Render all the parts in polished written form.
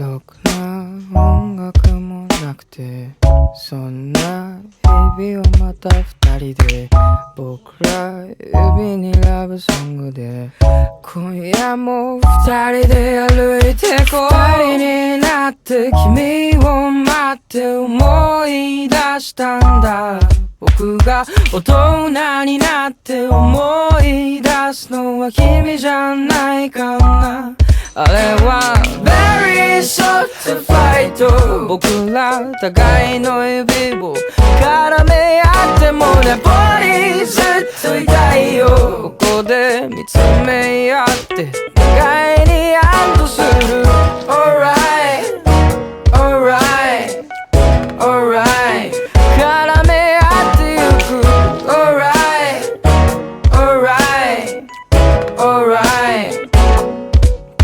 ろくな音楽もなくて、そんな日々をまた二人で、僕ら指にラブソングで、今夜も二人で歩いてこう。二人になって君を待って思い出したんだ。僕が大人になって思い出すのは君じゃないかな。あれは Very short fight。 僕ら互いの指を絡め合ってもね、ボディずっと痛いよ。ここで見つめ合って互いに安堵する。 Alright Alright Alright 絡め合ってゆく。 Alright Alright Alright。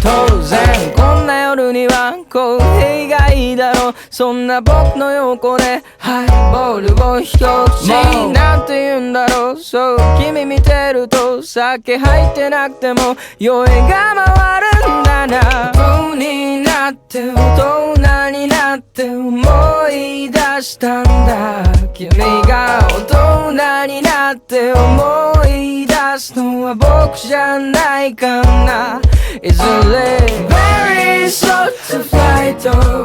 当然こんな夜にはコーヒーがいいだろう。そんな僕の横でハイボールを一口なんて言うんだろう。そう君見てると酒入ってなくても酔いが回るんだな。大人になって大人になって思い出したんだ。君が大人になって思い出すのは僕じゃないかな。いずれ Very short fight。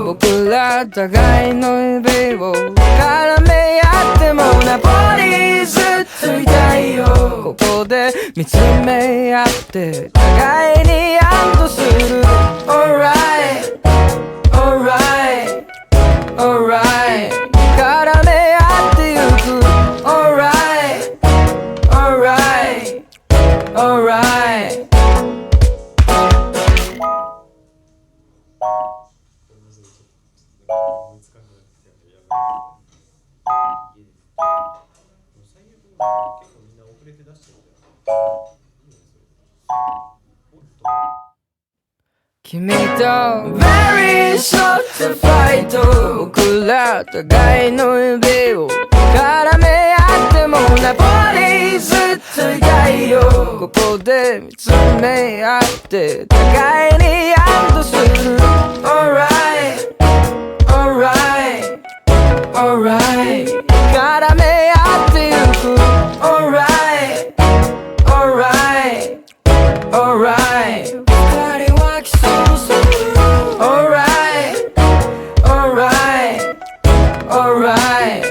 僕ら互いの指を絡め合ってもな、ボディずっと痛いよ。ここで見つめ合って互いに安堵する。 Alright Alright Alright 絡め合ってゆく。 Alright Alright Alright。君と Very short fight。 僕ら互いの指を絡め合ってもな、ボディずっと痛いよ。ここで見つめ合って互いに安堵する。 Alright Alright Alright 絡め合ってゆく。 Alright Alright Alright 二人はキスをする。 Alright Alright Alright